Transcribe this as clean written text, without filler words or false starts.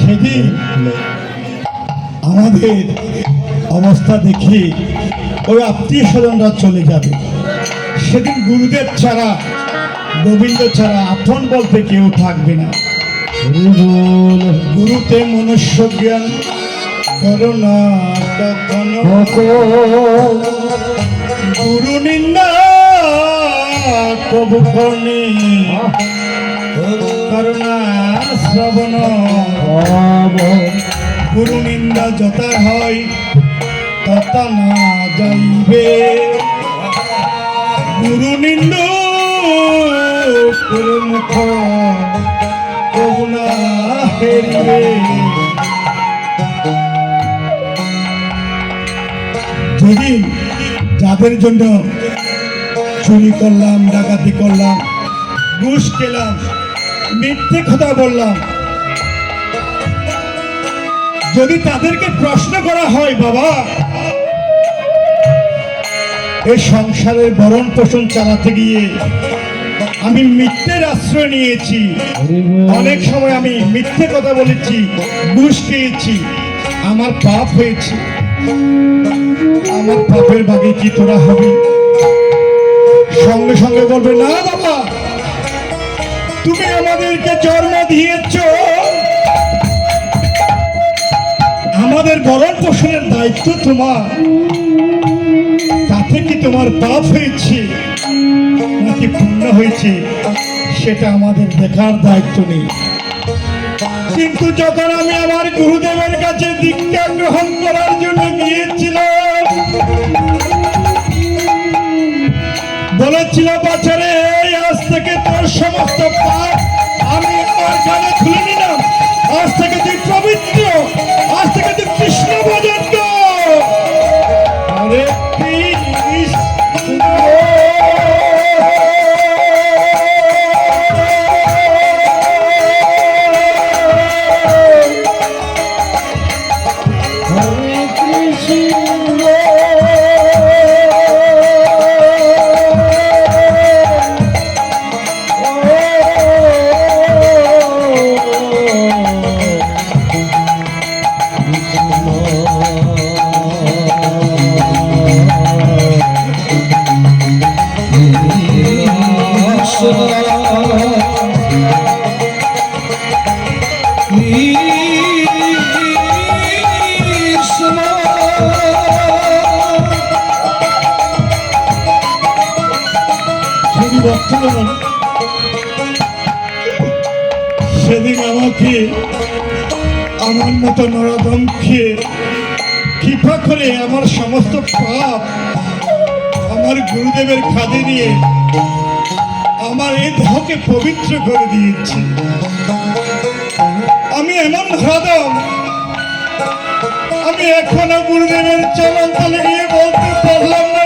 সেদিন আমাদের অবস্থা দেখি ওই আত্মীয় স্বজনরা চলে যাবে। সেদিন গুরুদেব ছাড়া, গোবিন্দ ছাড়া আপন বলতে কেউ থাকবে না। গুরুতে মনুষ্য জ্ঞান করোনা কখনো, গুরু নিন্দা কবু কর্ণে করোনা শ্রবণ। গুরু নিন্দা যথা হয় তথা না যাইবে, গুরু নিন্দা মুখ করুণা হেরিবে। যদি যাদের জন্য চুরি করলাম, ডাকাতি করলাম, ঘুষ খেলাম, মিথ্যে কথা বললাম, যদি তাদেরকে প্রশ্ন করা হয়, বাবা এই সংসারের ভরণ পোষণ চালাতে গিয়ে আমি মিথ্যের আশ্রয় নিয়েছি, অনেক সময় আমি মিথ্যে কথা বলেছি, ঘুষ খেয়েছি, আমার পাপ হয়েছে, আমার পাপের ভাগে কি তোরা হবে? সঙ্গে সঙ্গে বলবে, না বাবা, তুমি আমাদেরকে জন্ম দিয়েছ, আমাদের ভরণ পোষণের দায়িত্ব তোমার, তাতে কি তোমার পাপ হয়েছে নাকি পুণ্য হয়েছে সেটা আমাদের দেখার দায়িত্ব নেই। কিন্তু যখন আমি আমার গুরুদেবের কাছে দীক্ষা গ্রহণ করার জন্য গিয়েছিলাম, বলেছিল, বাছারে আজ থেকে তোর সমস্ত পাপ আমি আমার গানে খুলে নিলাম, আজ থেকে তুই পবিত্র, আজ থেকে তুই কৃষ্ণ ভজন কর। আরে সেদিন আমাকে আমার মতো নরদমকে কৃপা করে আমার সমস্ত পাপ আমার গুরুদেবের খাদে নিয়ে আমার এই দেহকে পবিত্র করে দিয়েছে। আমি এমন নরদম, আমি এখনো গুরুদেবের চরণ তলে গিয়ে বলতে পারলাম না,